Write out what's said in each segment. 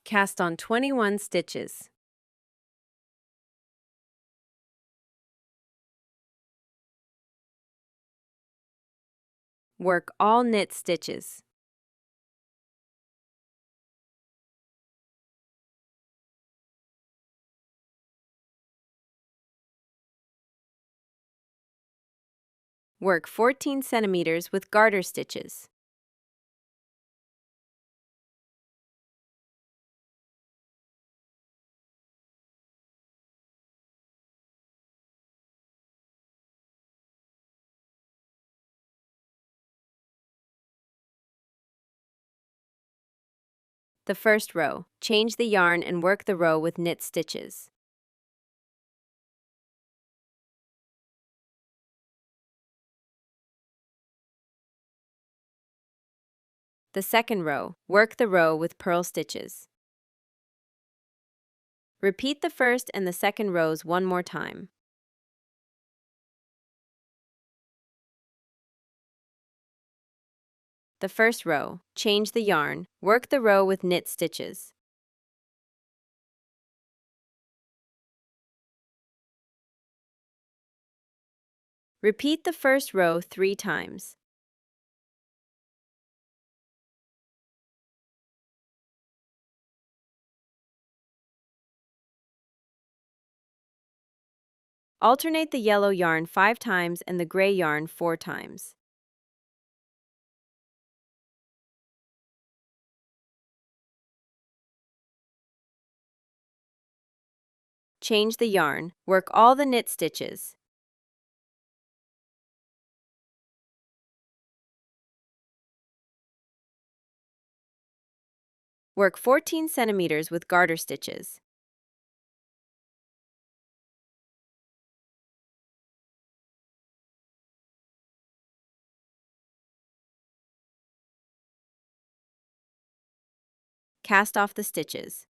Cast on 21 stitches. Work all knit stitches. Work 14 centimeters with garter stitches. The first row, change the yarn and work the row with knit stitches. The second row, work the row with purl stitches. Repeat the first and the second rows one more time. The first row, change the yarn, work the row with knit stitches. Repeat the first row 3 times. Alternate the yellow yarn 5 times and the gray yarn 4 times. Change the yarn, work all the knit stitches. Work 14 centimeters with garter stitches. Cast off the stitches.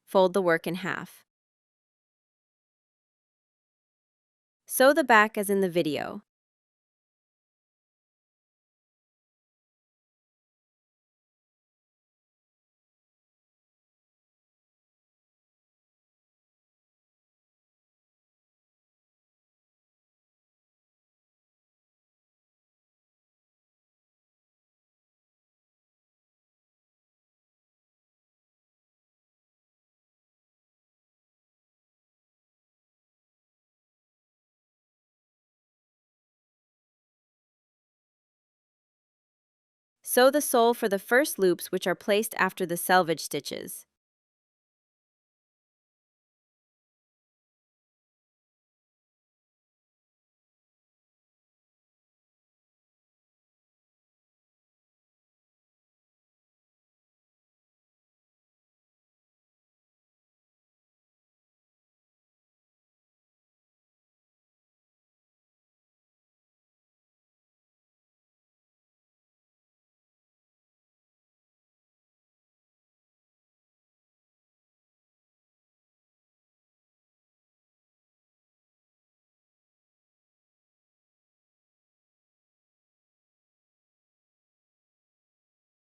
Fold the work in half. Sew the back as in the video. Sew the sole for the first loops which are placed after the selvage stitches.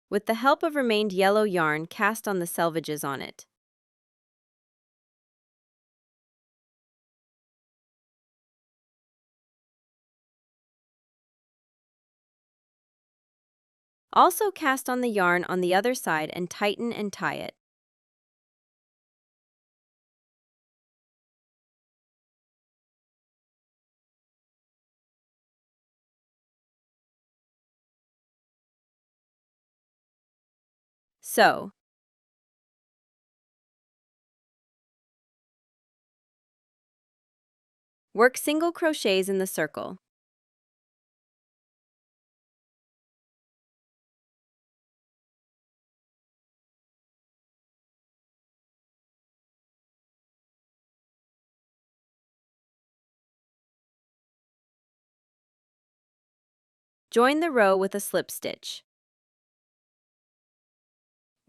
With the help of remained yellow yarn, cast on the selvages on it. Also cast on the yarn on the other side and tighten and tie it. Sew. Work single crochets in the circle. Join the row with a slip stitch.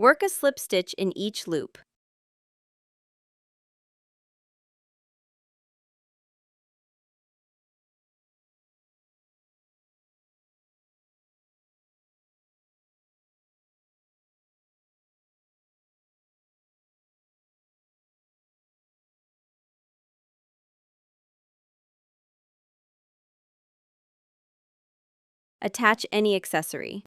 Work a slip stitch in each loop. Attach any accessory.